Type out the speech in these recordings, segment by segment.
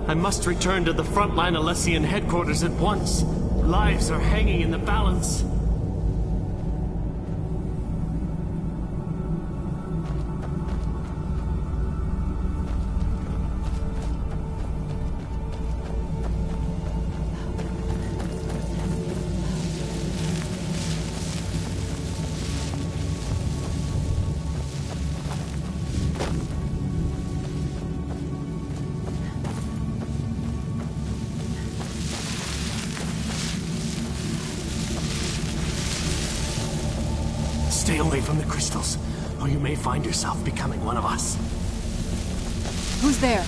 I must return to the frontline Alessian headquarters at once. Lives are hanging in the balance. Stay away from the crystals, or you may find yourself becoming one of us. Who's there?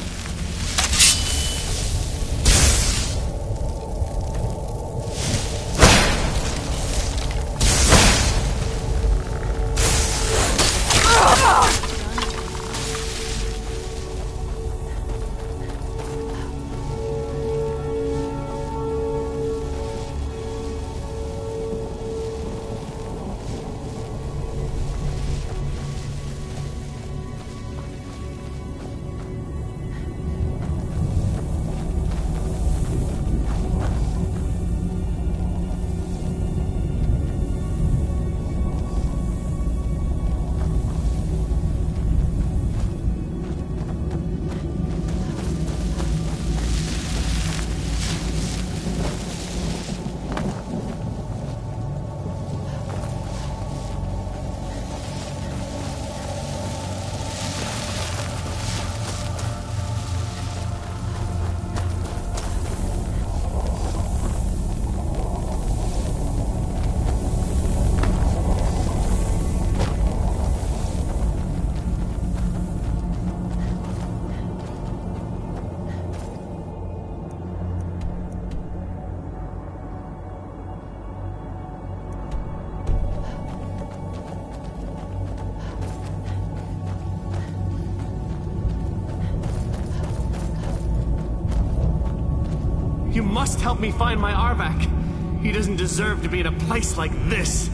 You must help me find my Arvak. He doesn't deserve to be in a place like this.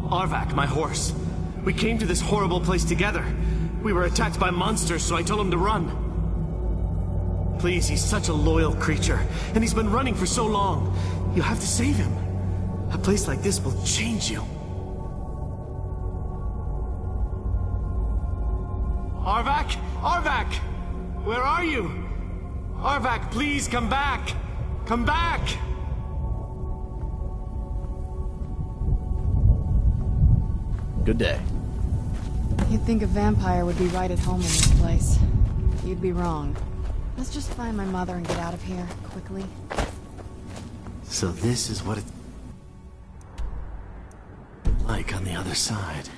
Arvak, my horse. We came to this horrible place together. We were attacked by monsters, so I told him to run. Please, he's such a loyal creature, and he's been running for so long. You have to save him. A place like this will change you. Arvak? Arvak! Where are you? Arvak, please come back! Come back! Good day. You'd think a vampire would be right at home in this place. You'd be wrong. Let's just find my mother and get out of here, quickly. So this is what it's like on the other side.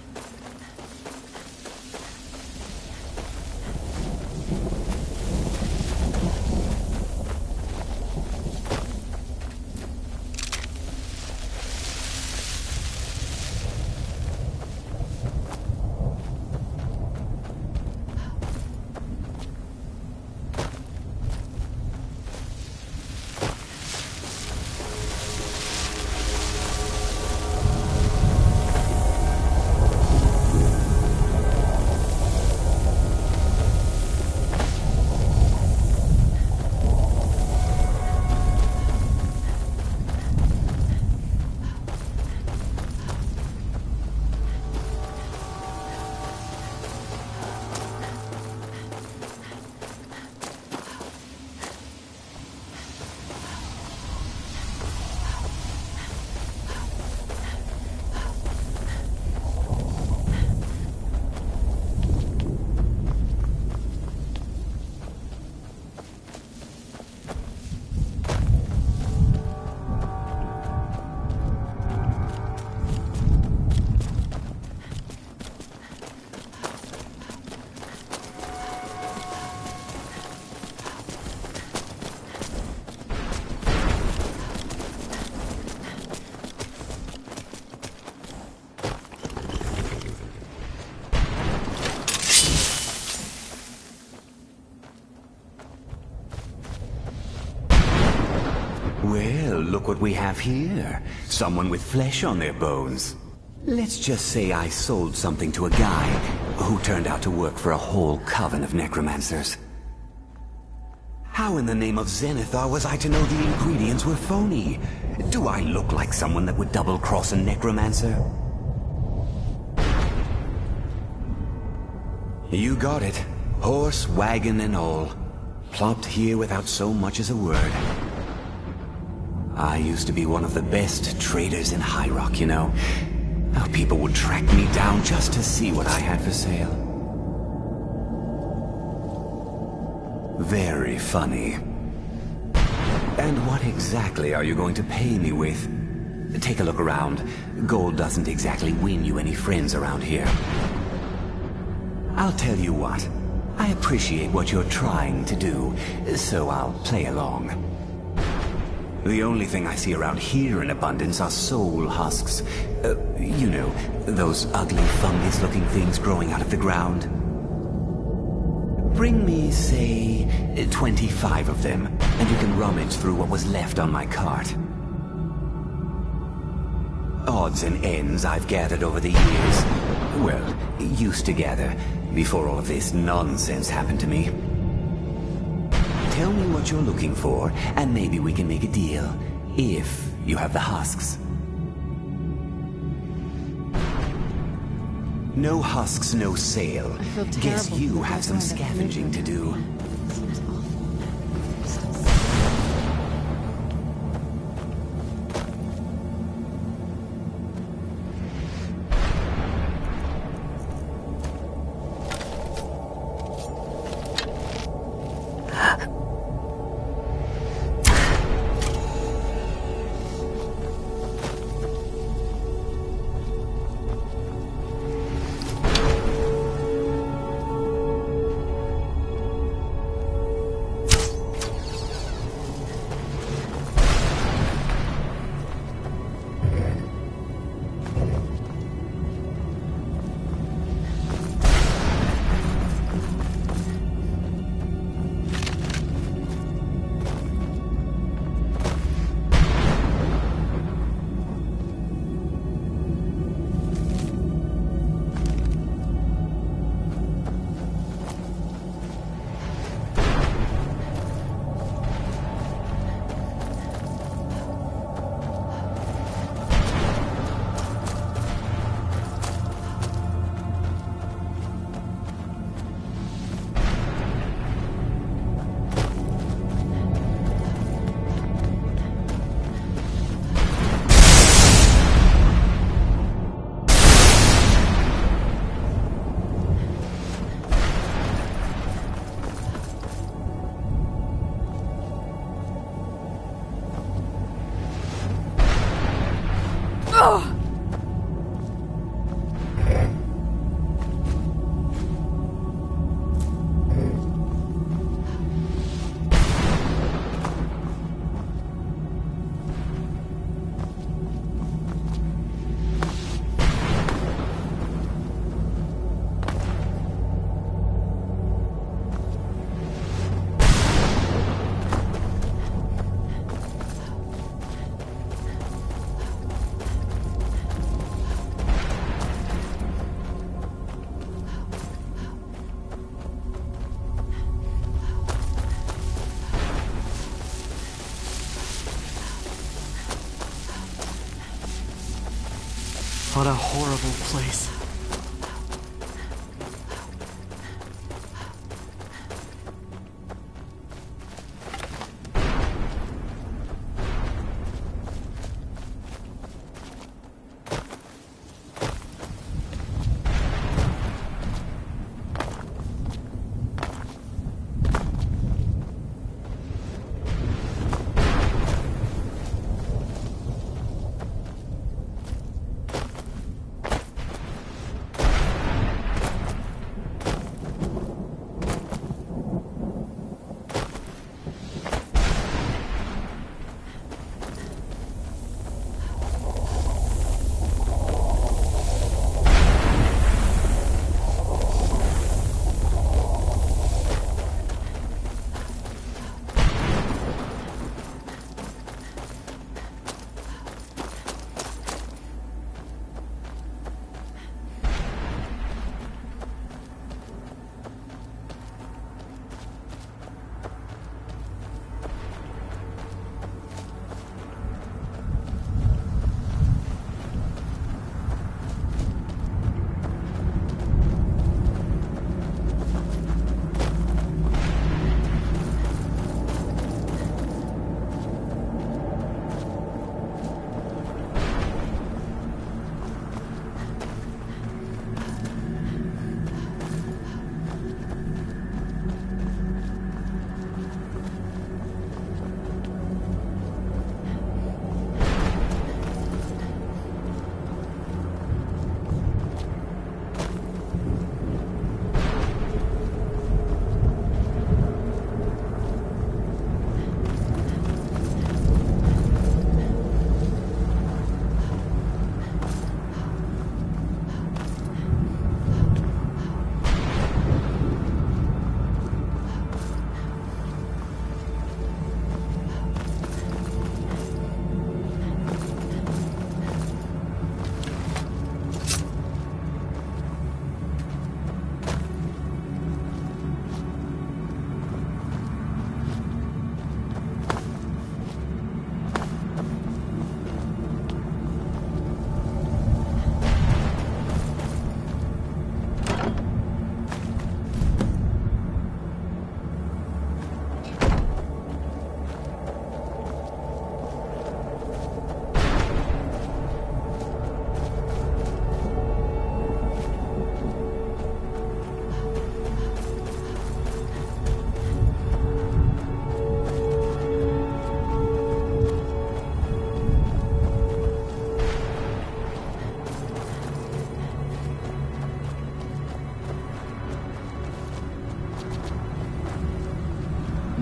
Well, look what we have here. Someone with flesh on their bones. Let's just say I sold something to a guy who turned out to work for a whole coven of necromancers. How in the name of Zenithar was I to know the ingredients were phony? Do I look like someone that would double-cross a necromancer? You got it. Horse, wagon, and all. Plopped here without so much as a word. I used to be one of the best traders in High Rock, you know. How people would track me down just to see what I had for sale. Very funny. And what exactly are you going to pay me with? Take a look around. Gold doesn't exactly win you any friends around here. I'll tell you what. I appreciate what you're trying to do, so I'll play along. The only thing I see around here in abundance are soul husks. You know, those ugly fungus-looking things growing out of the ground. Bring me, say, 25 of them, and you can rummage through what was left on my cart. Odds and ends I've gathered over the years. Well, used to gather, before all of this nonsense happened to me. Tell me what you're looking for, and maybe we can make a deal, if you have the husks. No husks, no sale. Guess you have some scavenging to do. What a horrible place.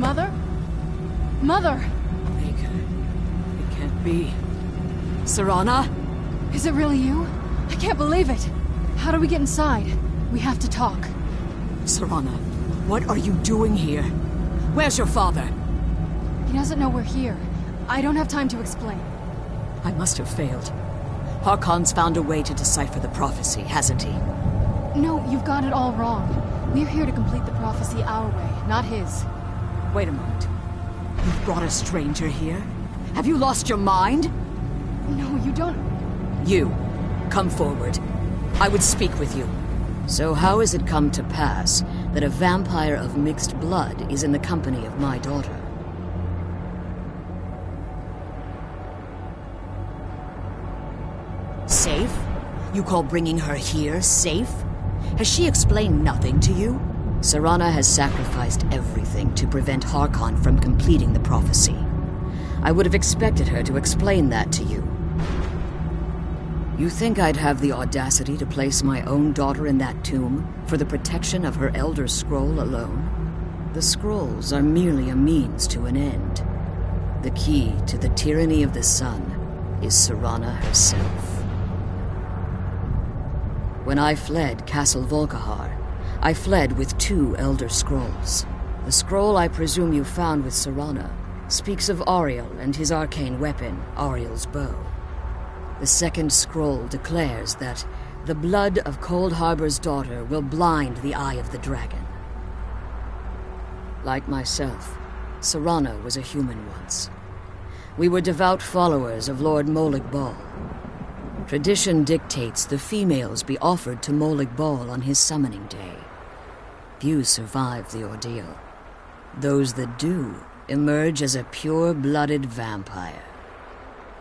Mother? Mother! Baker, it can't be. Serana? Is it really you? I can't believe it! How do we get inside? We have to talk. Serana, what are you doing here? Where's your father? He doesn't know we're here. I don't have time to explain. I must have failed. Harkon's found a way to decipher the prophecy, hasn't he? No, you've got it all wrong. We're here to complete the prophecy our way, not his. Wait a moment. You've brought a stranger here? Have you lost your mind? No, you don't... You, come forward. I would speak with you. So how has it come to pass that a vampire of mixed blood is in the company of my daughter? Safe? You call bringing her here safe? Has she explained nothing to you? Serana has sacrificed everything to prevent Harkon from completing the prophecy. I would have expected her to explain that to you. You think I'd have the audacity to place my own daughter in that tomb for the protection of her Elder Scroll alone? The scrolls are merely a means to an end. The key to the tyranny of the sun is Serana herself. When I fled Castle Volkihar, I fled with 2 Elder Scrolls. The scroll I presume you found with Serana speaks of Auriel and his arcane weapon, Auriel's bow. The second scroll declares that the blood of Cold Harbor's daughter will blind the eye of the dragon. Like myself, Serana was a human once. We were devout followers of Lord Molag Bal. Tradition dictates the females be offered to Molag Bal on his summoning day. Few survive the ordeal. Those that do emerge as a pure-blooded vampire.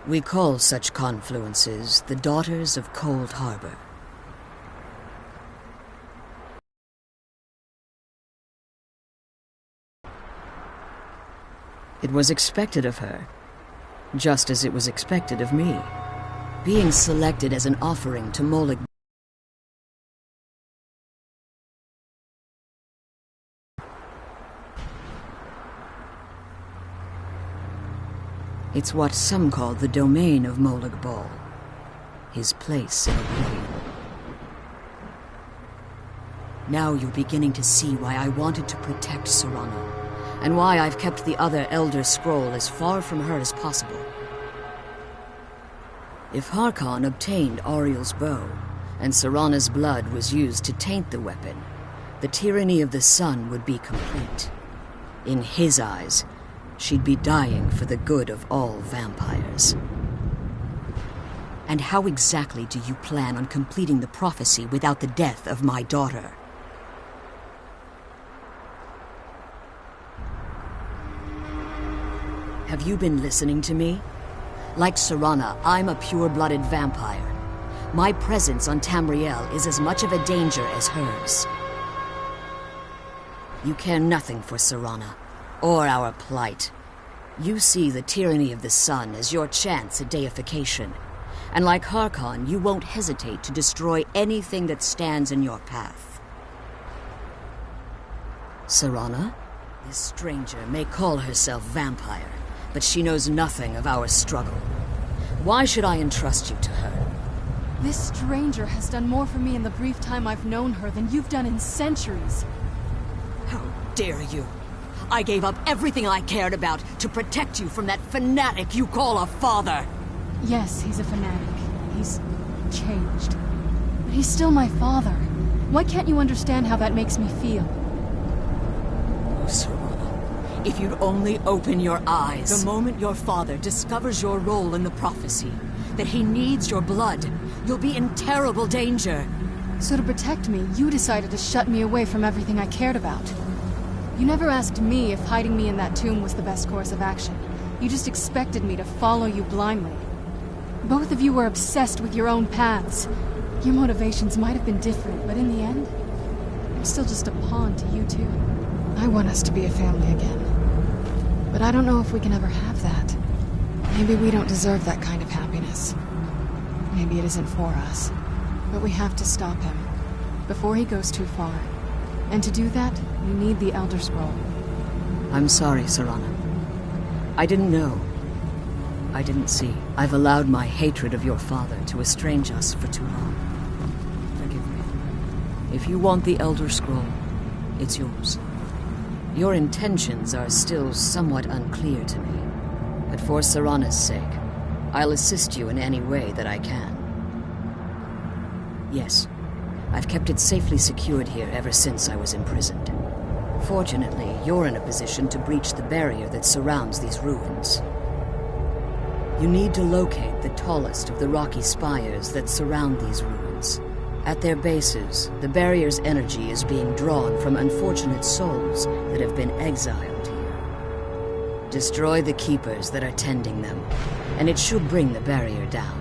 We call such confluences the Daughters of Cold Harbor. It was expected of her, just as it was expected of me. Being selected as an offering to Molag. It's what some call the domain of Molag Bal, his place in oblivion. Now you're beginning to see why I wanted to protect Serana, and why I've kept the other Elder Scroll as far from her as possible. If Harkon obtained Auriel's bow, and Serana's blood was used to taint the weapon, the tyranny of the sun would be complete. In his eyes, she'd be dying for the good of all vampires. And how exactly do you plan on completing the prophecy without the death of my daughter? Have you been listening to me? Like Serana, I'm a pure-blooded vampire. My presence on Tamriel is as much of a danger as hers. You care nothing for Serana, or our plight. You see the tyranny of the sun as your chance at deification. And like Harkon, you won't hesitate to destroy anything that stands in your path. Serana? This stranger may call herself vampire, but she knows nothing of our struggle. Why should I entrust you to her? This stranger has done more for me in the brief time I've known her than you've done in centuries. How dare you! I gave up everything I cared about to protect you from that fanatic you call a father! Yes, he's a fanatic. He's changed. But he's still my father. Why can't you understand how that makes me feel? Oh, Serana, if you'd only open your eyes. The moment your father discovers your role in the prophecy, that he needs your blood, you'll be in terrible danger. So to protect me, you decided to shut me away from everything I cared about. You never asked me if hiding me in that tomb was the best course of action. You just expected me to follow you blindly. Both of you were obsessed with your own paths. Your motivations might have been different, but in the end, I'm still just a pawn to you two. I want us to be a family again. But I don't know if we can ever have that. Maybe we don't deserve that kind of happiness. Maybe it isn't for us. But we have to stop him, before he goes too far. And to do that, we need the Elder Scroll. I'm sorry, Serana. I didn't know. I didn't see. I've allowed my hatred of your father to estrange us for too long. Forgive me. If you want the Elder Scroll, it's yours. Your intentions are still somewhat unclear to me, but for Serana's sake, I'll assist you in any way that I can. Yes, I've kept it safely secured here ever since I was imprisoned. Fortunately, you're in a position to breach the barrier that surrounds these ruins. You need to locate the tallest of the rocky spires that surround these ruins. At their bases, the barrier's energy is being drawn from unfortunate souls that have been exiled here. Destroy the keepers that are tending them, and it should bring the barrier down.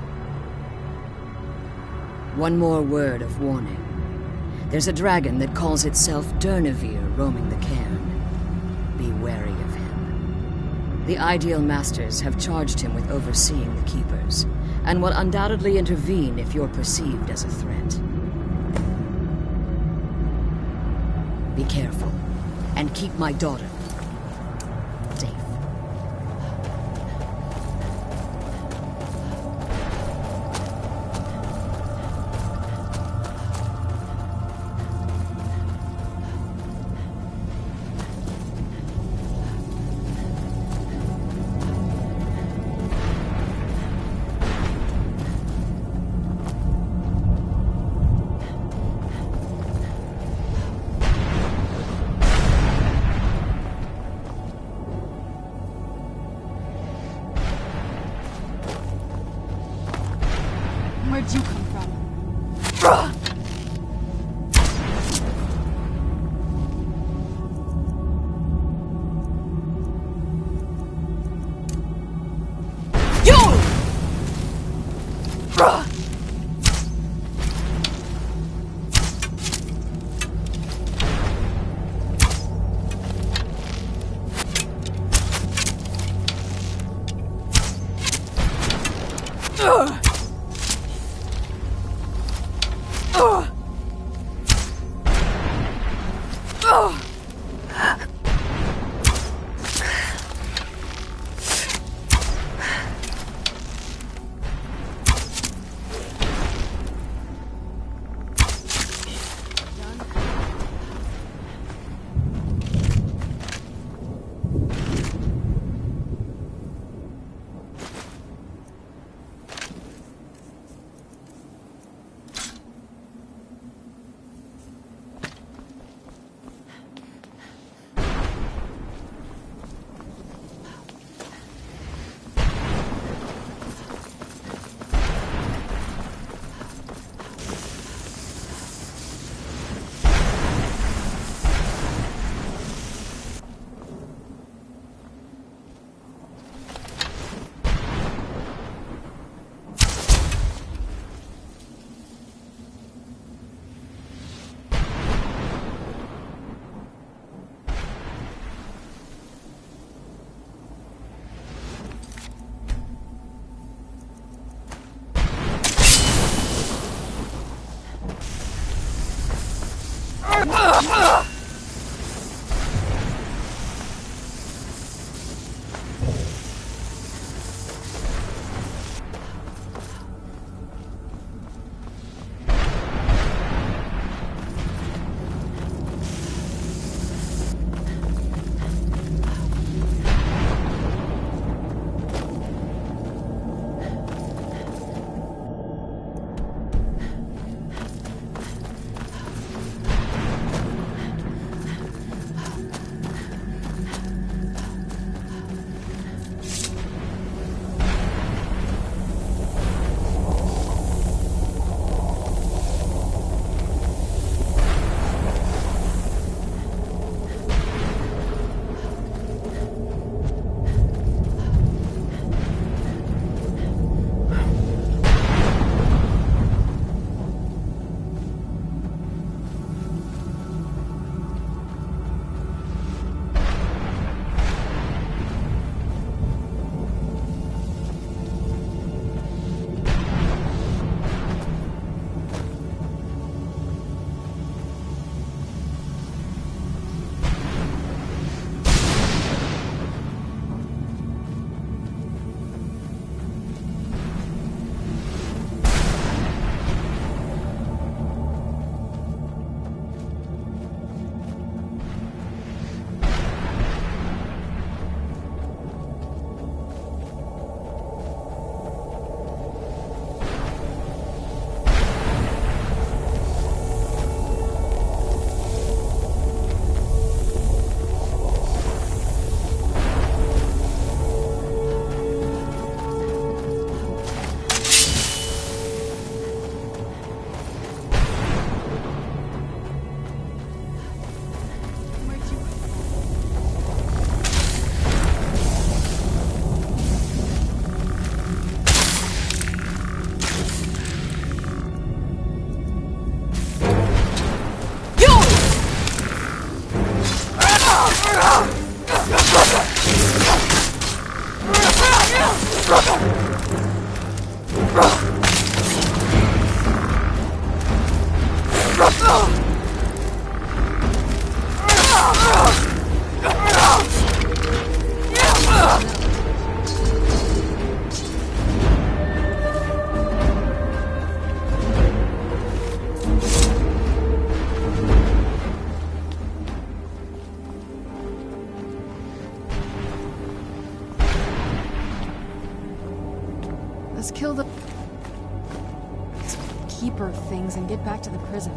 One more word of warning. There's a dragon that calls itself Durnevere roaming the cairn. Be wary of him. The Ideal Masters have charged him with overseeing the Keepers, and will undoubtedly intervene if you're perceived as a threat. Be careful, and keep my daughter safe. Where'd you come from? Let's kill the keeper things and get back to the prison.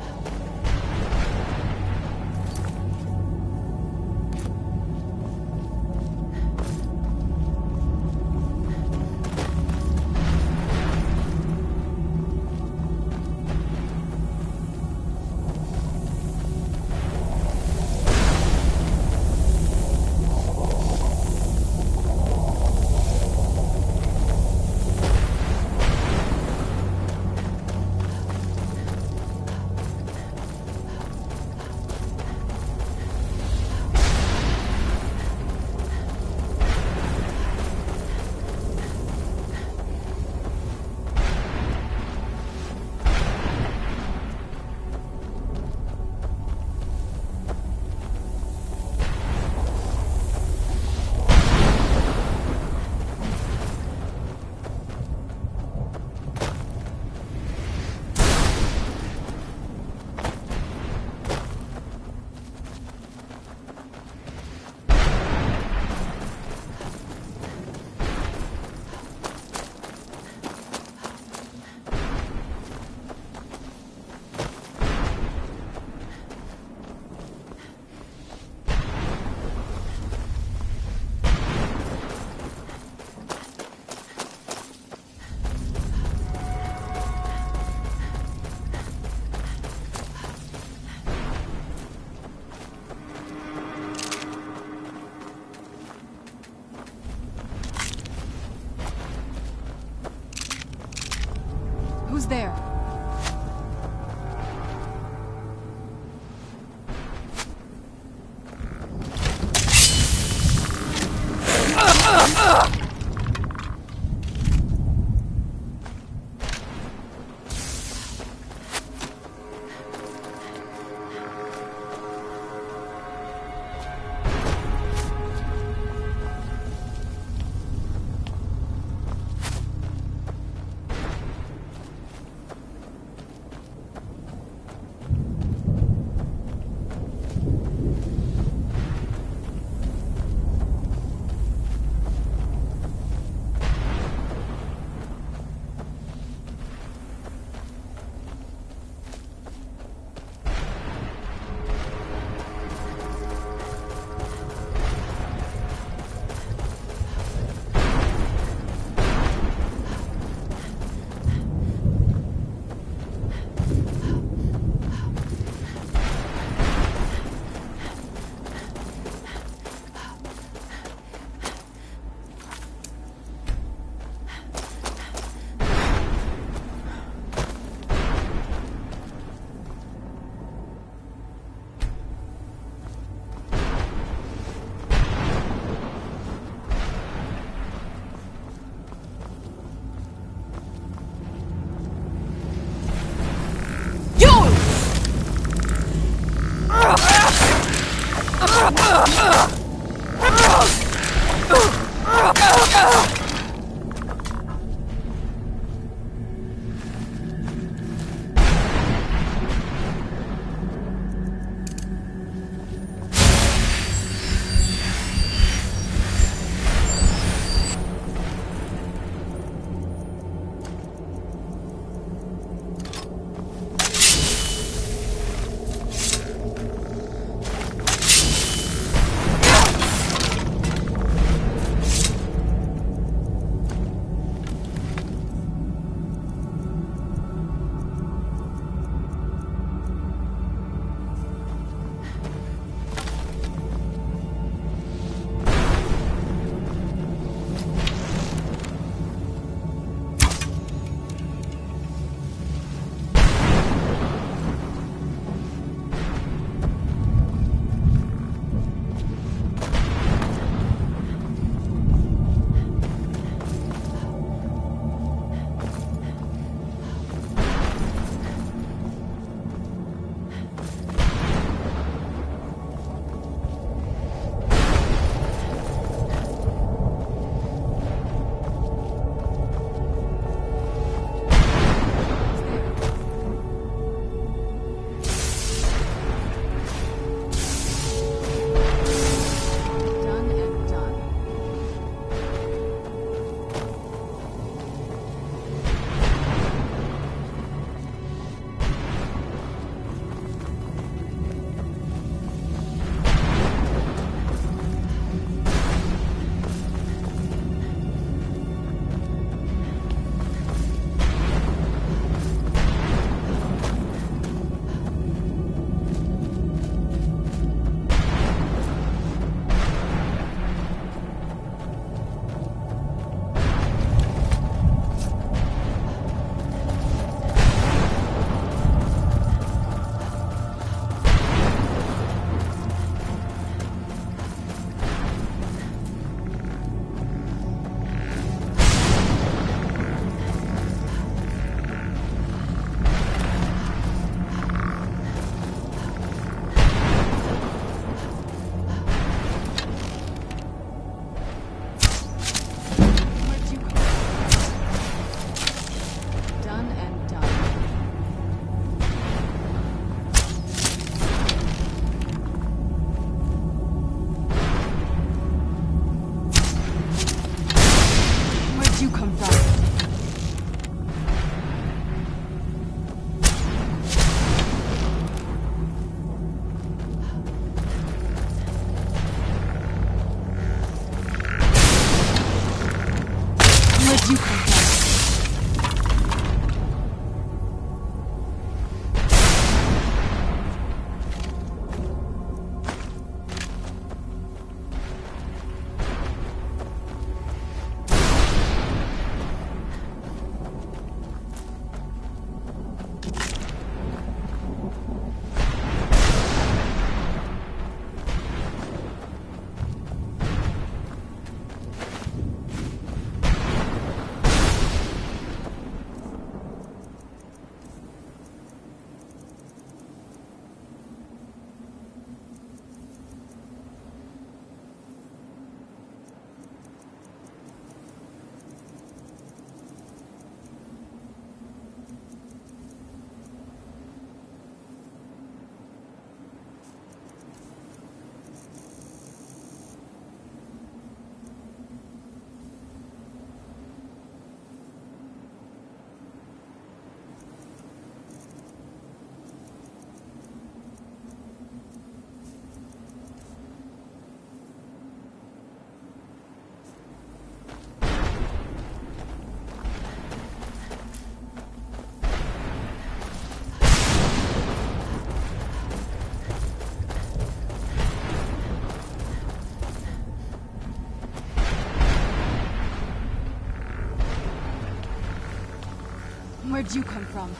Where'd you come from?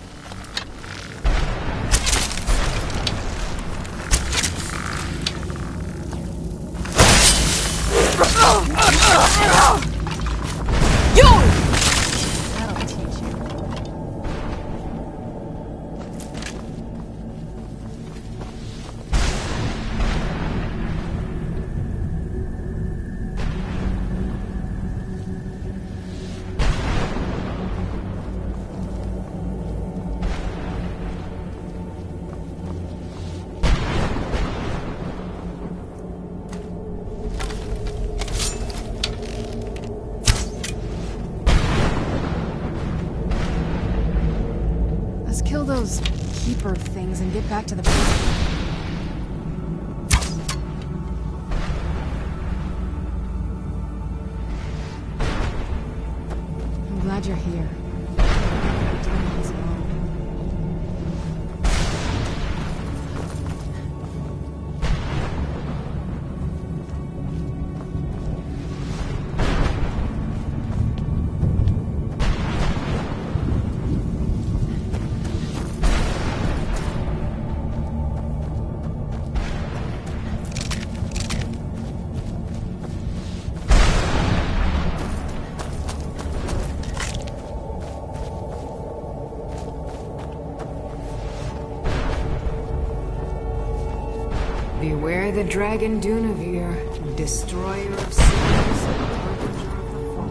That'll teach you. Let's kill those keeper things and get back to the base. I'm glad you're here. I'm doing this alone. Beware the dragon Dunavir, destroyer of cities and harbinger of the fall.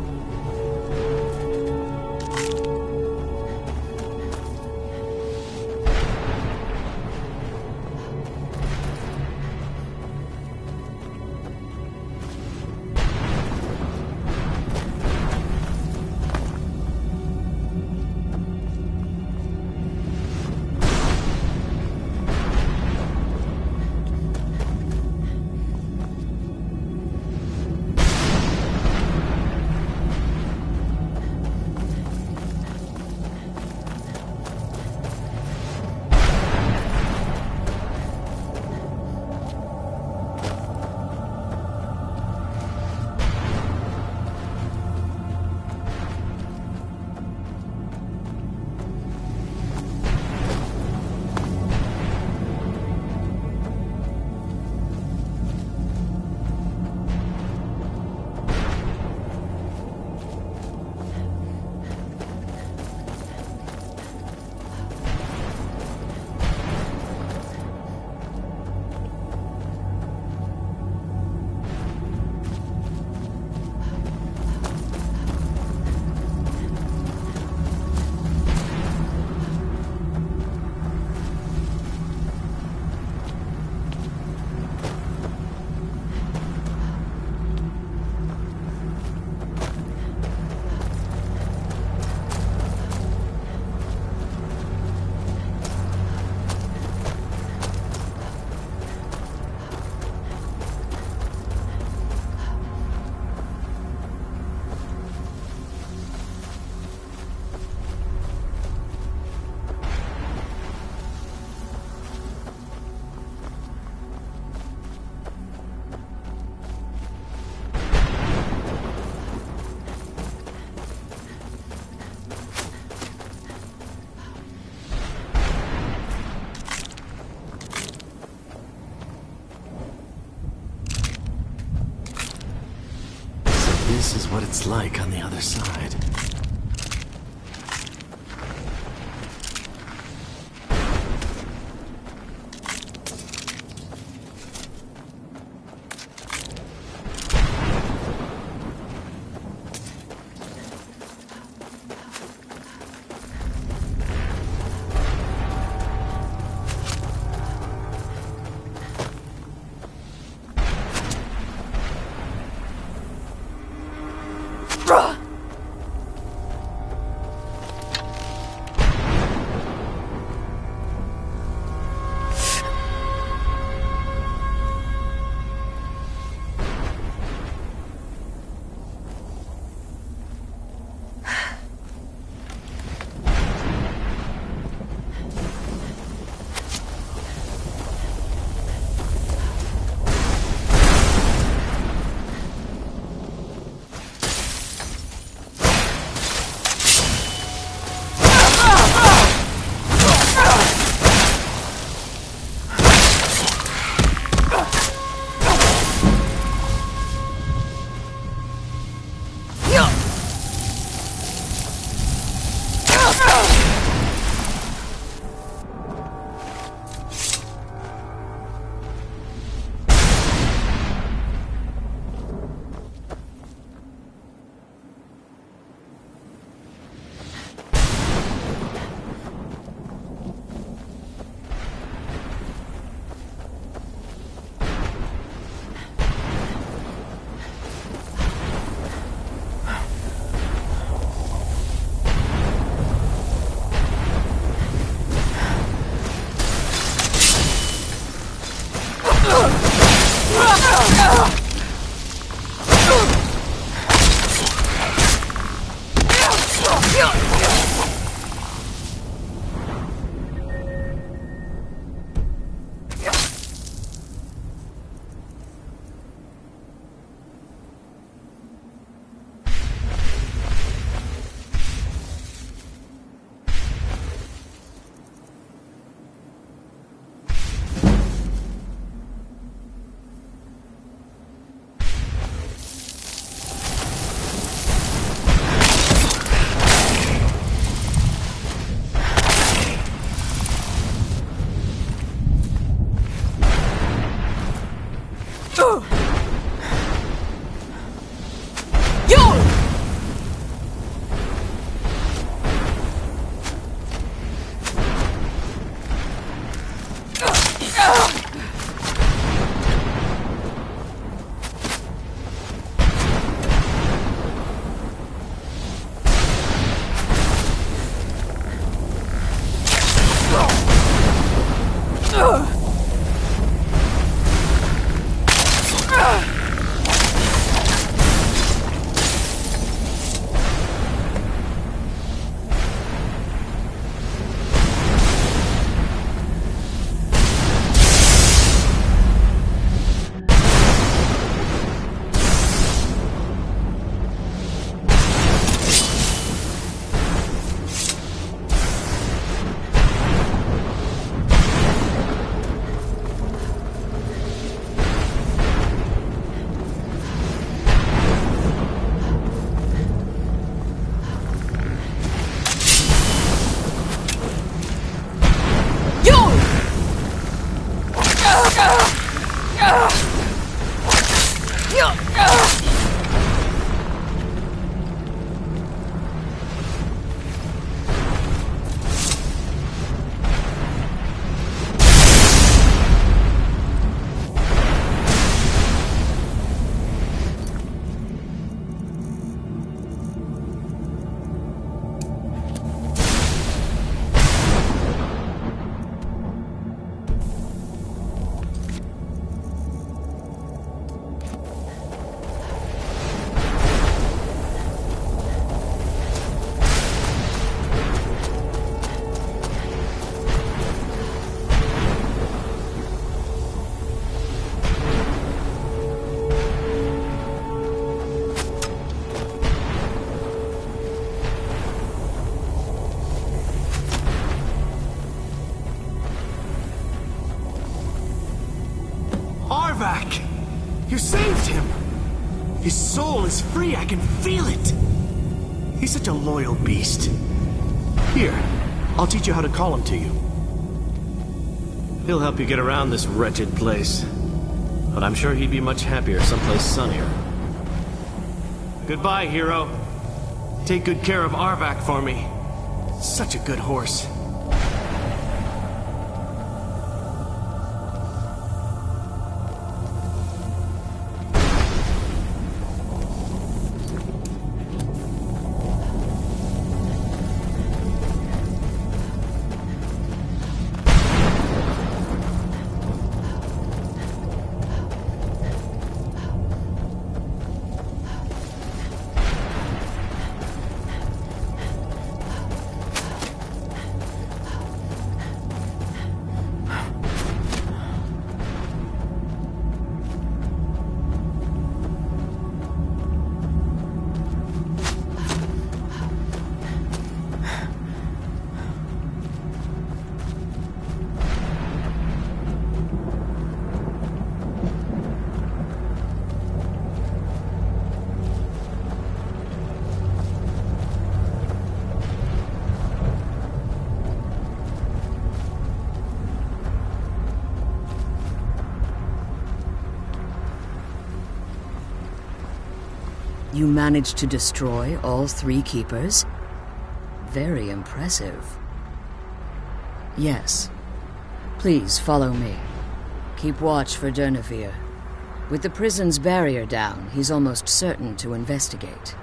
This is what it's like on the other side. You saved him! His soul is free, I can feel it! He's such a loyal beast. Here, I'll teach you how to call him to you. He'll help you get around this wretched place. But I'm sure he'd be much happier someplace sunnier. Goodbye, hero. Take good care of Arvak for me. Such a good horse. You managed to destroy all 3 keepers? Very impressive. Yes. Please follow me. Keep watch for Durnevere. With the prison's barrier down, he's almost certain to investigate.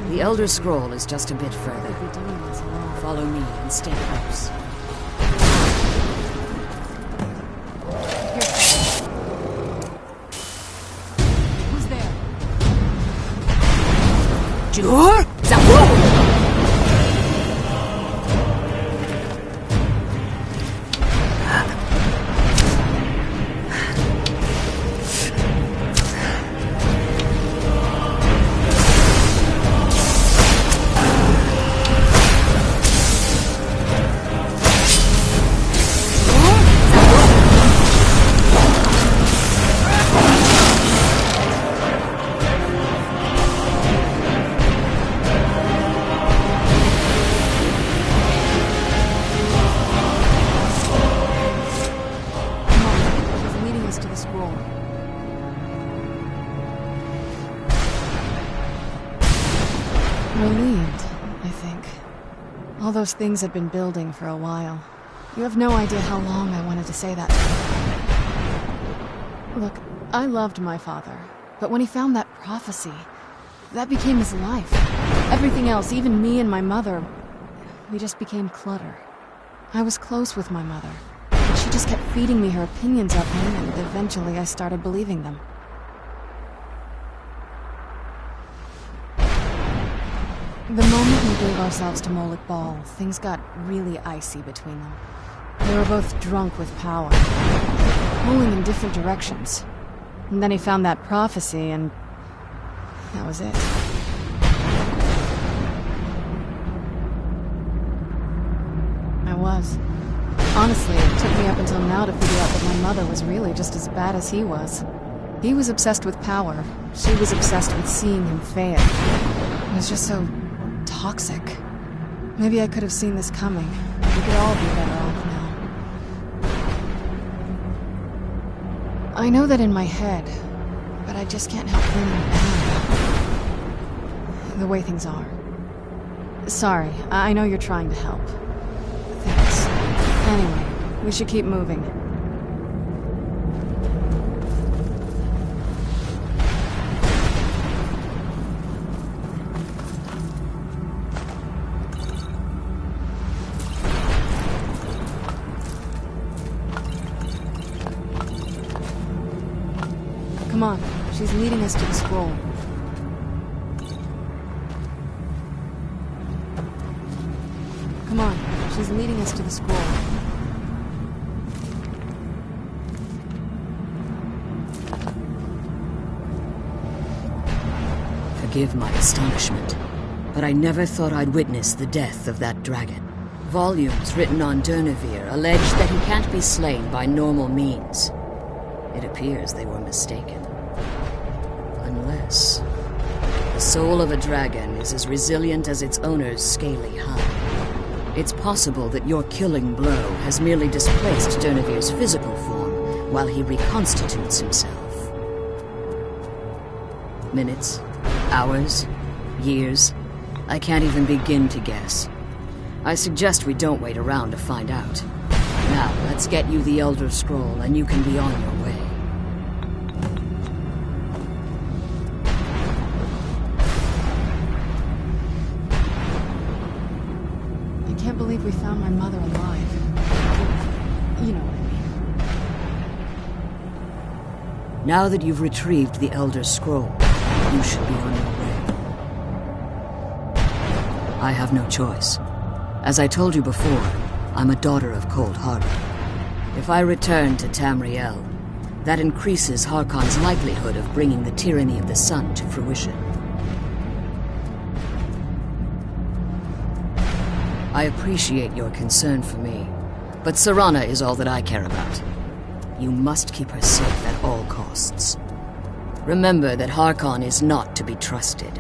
The Elder Scroll is just a bit further. Follow me and stay close. Who's there? Jur? Zawu! Relieved, I think. All those things had been building for a while. You have no idea how long I wanted to say that to you. Look, I loved my father, but when he found that prophecy, that became his life. Everything else, even me and my mother, we just became clutter. I was close with my mother, but she just kept feeding me her opinions of him, and eventually I started believing them. The moment we gave ourselves to Moloch Ball, things got really icy between them. They were both drunk with power, pulling in different directions. And then he found that prophecy, and that was it. I was. Honestly, it took me up until now to figure out that my mother was really just as bad as he was. He was obsessed with power. She was obsessed with seeing him fail. It was just so toxic. Maybe I could have seen this coming. We could all be better off now. I know that in my head, but I just can't help feeling bad. The way things are. Sorry, I know you're trying to help. Thanks. Anyway, we should keep moving. Come on, she's leading us to the scroll. Come on, she's leading us to the scroll. Forgive my astonishment, but I never thought I'd witness the death of that dragon. Volumes written on Durnevere allege that he can't be slain by normal means. It appears they were mistaken. Unless the soul of a dragon is as resilient as its owner's scaly hide. It's possible that your killing blow has merely displaced Durnevere's physical form while he reconstitutes himself. Minutes, hours, years, I can't even begin to guess. I suggest we don't wait around to find out. Now, let's get you the Elder Scroll and you can be on your way. I can't believe we found my mother alive. You know what I mean. Now that you've retrieved the Elder Scroll, you should be on your way. I have no choice. As I told you before, I'm a daughter of Cold Harbor. If I return to Tamriel, that increases Harkon's likelihood of bringing the tyranny of the sun to fruition. I appreciate your concern for me, but Serana is all that I care about. You must keep her safe at all costs. Remember that Harkon is not to be trusted.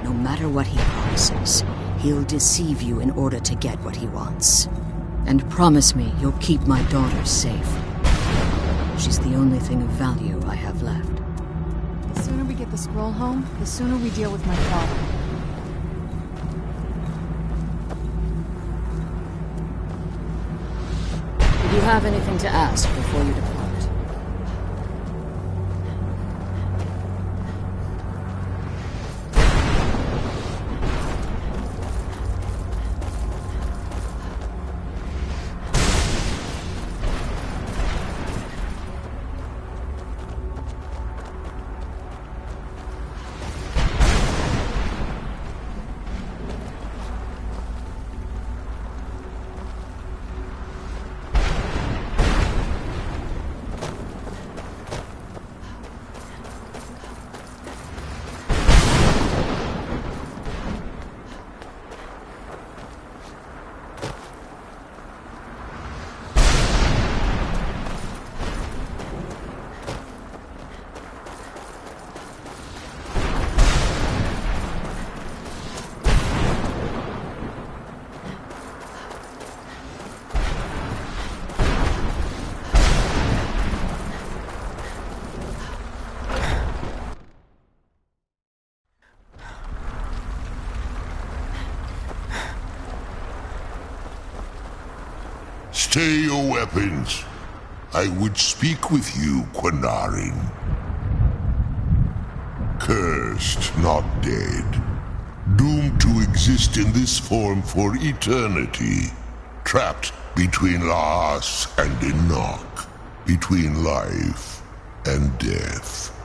No matter what he promises, he'll deceive you in order to get what he wants. And promise me you'll keep my daughter safe. She's the only thing of value I have left. The sooner we get the scroll home, the sooner we deal with my father. Did you have anything to ask before you depart? Stay your weapons. I would speak with you, Quinarin. Cursed, not dead. Doomed to exist in this form for eternity. Trapped between Laas and Enoch. Between life and death.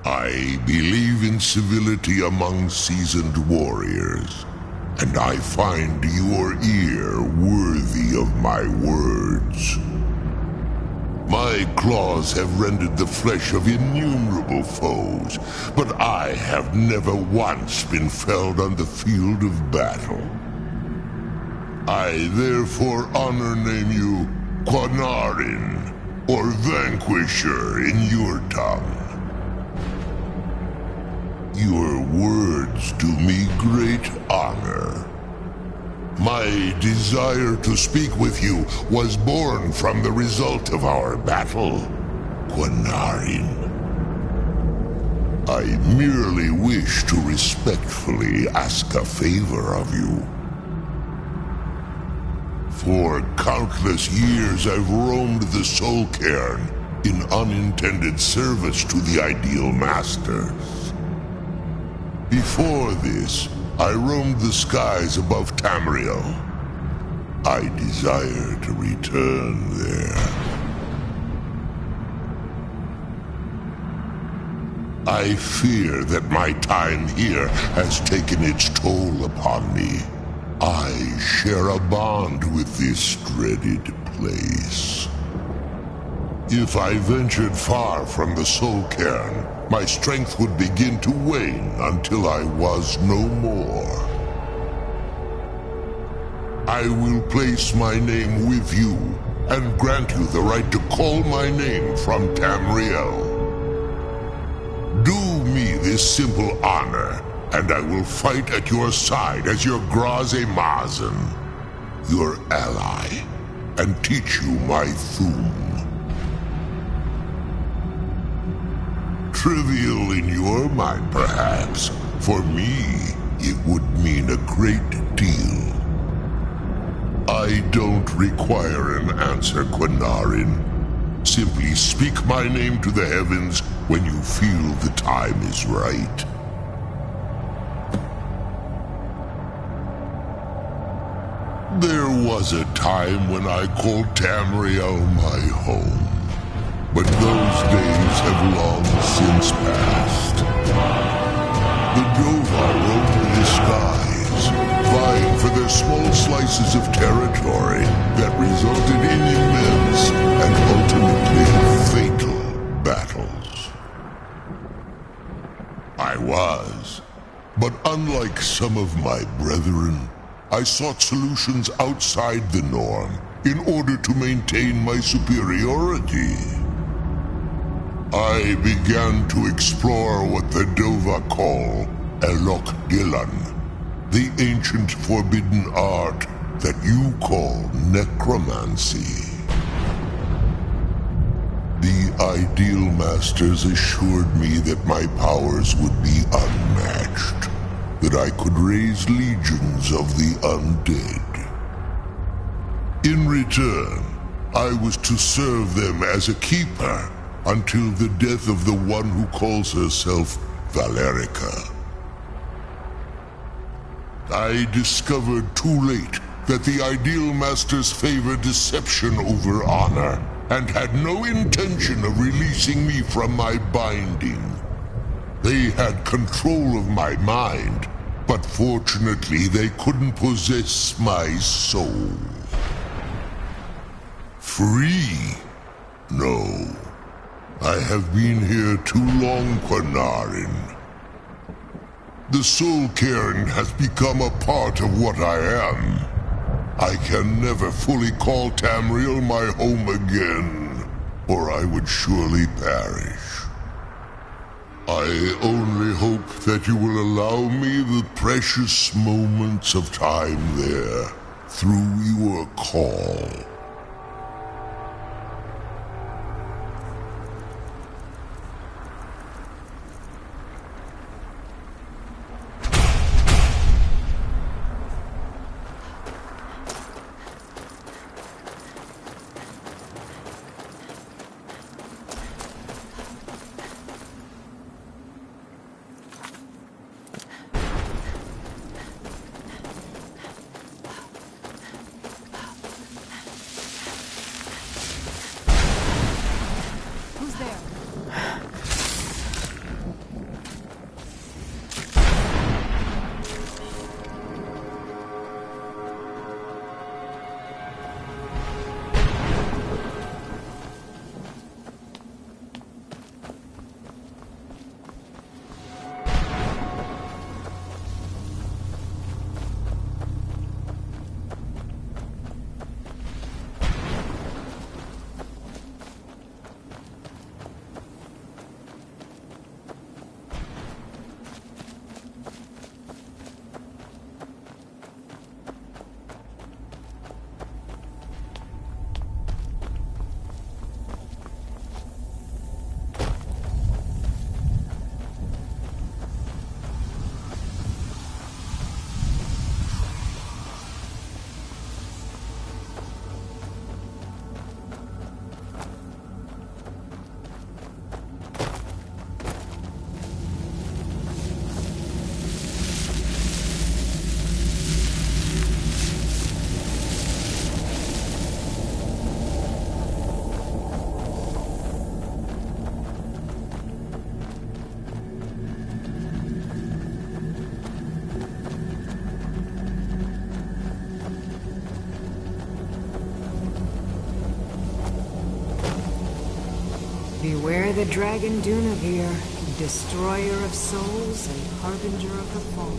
I believe in civility among seasoned warriors, and I find your ear worthy of my words. My claws have rendered the flesh of innumerable foes, but I have never once been felled on the field of battle. I therefore name you Quinarin, or Vanquisher in your tongue. Your words do me great honor. My desire to speak with you was born from the result of our battle, Quinarin. I merely wish to respectfully ask a favor of you. For countless years I've roamed the Soul Cairn in unintended service to the Ideal Masters. Before this, I roamed the skies above Tamriel. I desire to return there. I fear that my time here has taken its toll upon me. I share a bond with this dreaded place. If I ventured far from the Soul Cairn, my strength would begin to wane until I was no more. I will place my name with you and grant you the right to call my name from Tamriel. Do me this simple honor, and I will fight at your side as your Graze-Mazen, your ally, and teach you my Thum. Trivial in your mind, perhaps. For me, it would mean a great deal. I don't require an answer, Quinarin. Simply speak my name to the heavens when you feel the time is right. There was a time when I called Tamriel my home. But those days have long since passed. The Dova roamed the skies, vying for their small slices of territory that resulted in immense and ultimately fatal battles. I was, but unlike some of my brethren, I sought solutions outside the norm in order to maintain my superiority. I began to explore what the Dova call Elok Gilan, the ancient forbidden art that you call necromancy. The Ideal Masters assured me that my powers would be unmatched, that I could raise legions of the undead. In return, I was to serve them as a keeper until the death of the one who calls herself Valerica. I discovered too late that the Ideal Masters favor deception over honor, and had no intention of releasing me from my binding. They had control of my mind, but fortunately they couldn't possess my soul. Free? No. I have been here too long, Quinarin. The Soul Cairn has become a part of what I am. I can never fully call Tamriel my home again, or I would surely perish. I only hope that you will allow me the precious moments of time there, through your call. Beware the dragon Dunavir, destroyer of souls and harbinger of the fallen.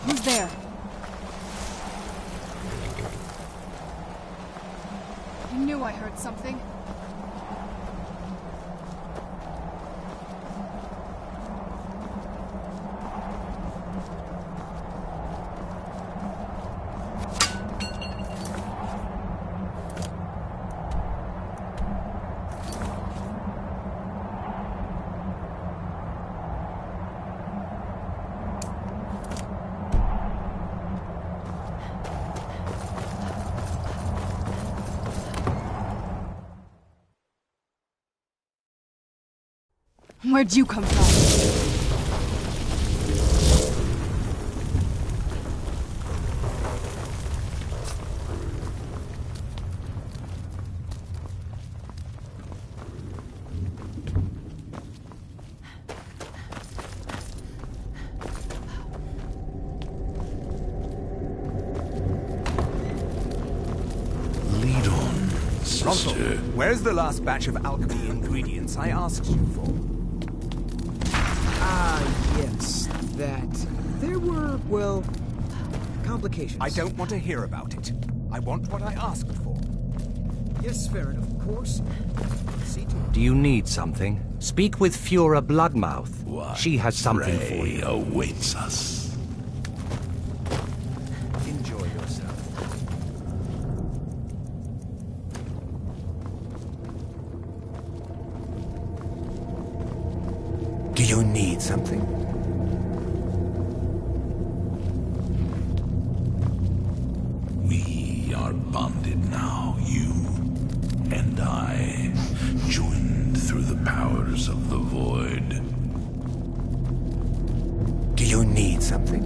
Who's there? I knew I heard something. Where'd you come from? Lead on, sister. Where's the last batch of alchemy ingredients I asked you for? Yes, that. There were, well, complications. I don't want to hear about it. I want what I asked for. Yes, Farron, of course. See to it. Do you need something? Speak with Fura Bloodmouth. What She has something for prey you. awaits us. Enjoy yourself. Do you need something? We are bonded now, you and I, joined through the powers of the void. Do you need something?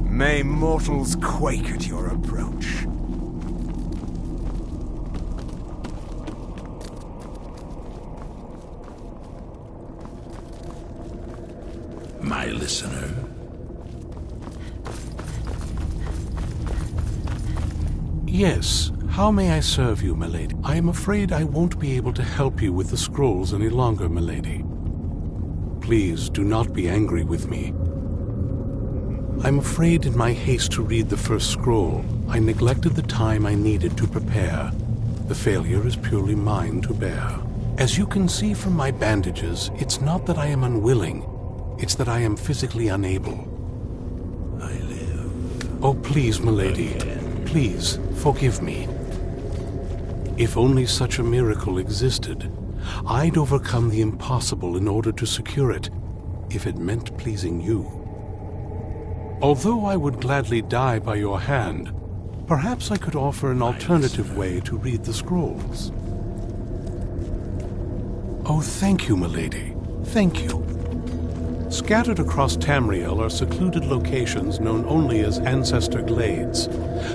May mortals quake at your approach. My listener. Yes. How may I serve you, milady? I am afraid I won't be able to help you with the scrolls any longer, milady. Please do not be angry with me. I'm afraid in my haste to read the first scroll, I neglected the time I needed to prepare. The failure is purely mine to bear. As you can see from my bandages, it's not that I am unwilling. It's that I am physically unable. I live. Oh, please, milady. Please, forgive me. If only such a miracle existed, I'd overcome the impossible in order to secure it, if it meant pleasing you. Although I would gladly die by your hand, perhaps I could offer an alternative way to read the scrolls. Oh, thank you, milady. Thank you. Scattered across Tamriel are secluded locations known only as Ancestor Glades.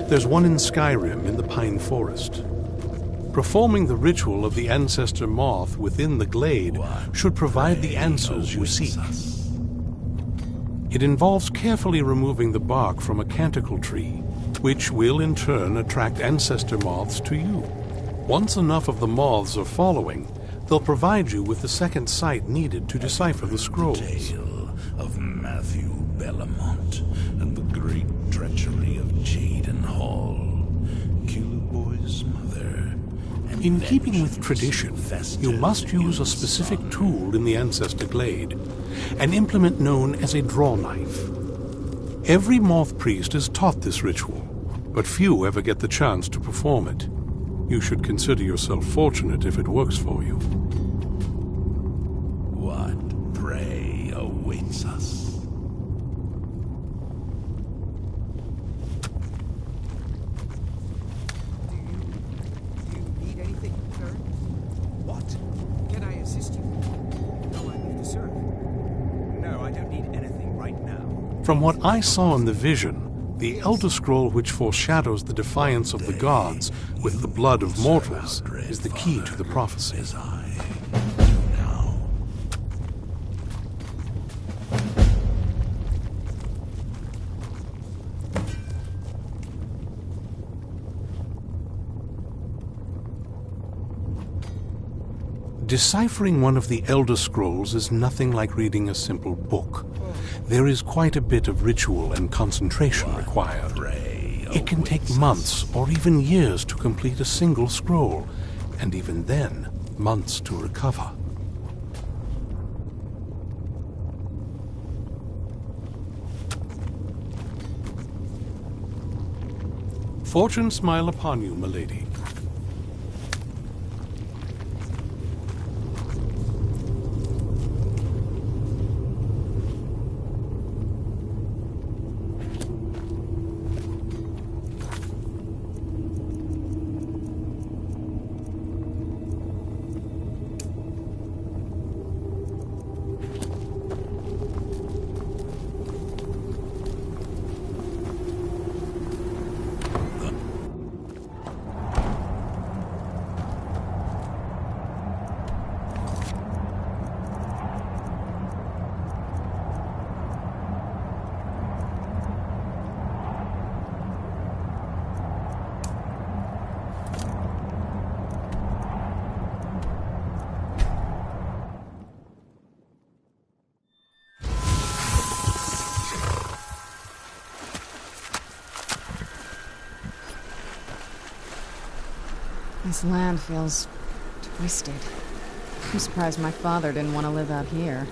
There's one in Skyrim in the Pine Forest. Performing the ritual of the ancestor moth within the glade should provide the answers you seek. It involves carefully removing the bark from a canticle tree, which will in turn attract ancestor moths to you. Once enough of the moths are following, they'll provide you with the second sight needed to decipher the scrolls. Tale of Matthew Bellamont and the great treachery of Jaden Hall. Boy's mother. In keeping with tradition, you must use a specific tool in the ancestor glade, an implement known as a draw knife. Every moth priest is taught this ritual, but few ever get the chance to perform it. You should consider yourself fortunate if it works for you. What prey awaits us? From what I saw in the vision, the Elder Scroll which foreshadows the defiance of the gods with the blood of mortals is the key to the prophecy. Deciphering one of the Elder Scrolls is nothing like reading a simple book. There is quite a bit of ritual and concentration required. It can take months or even years to complete a single scroll, and even then, months to recover. Fortune smile upon you, milady. This land feels twisted. I'm surprised my father didn't want to live out here.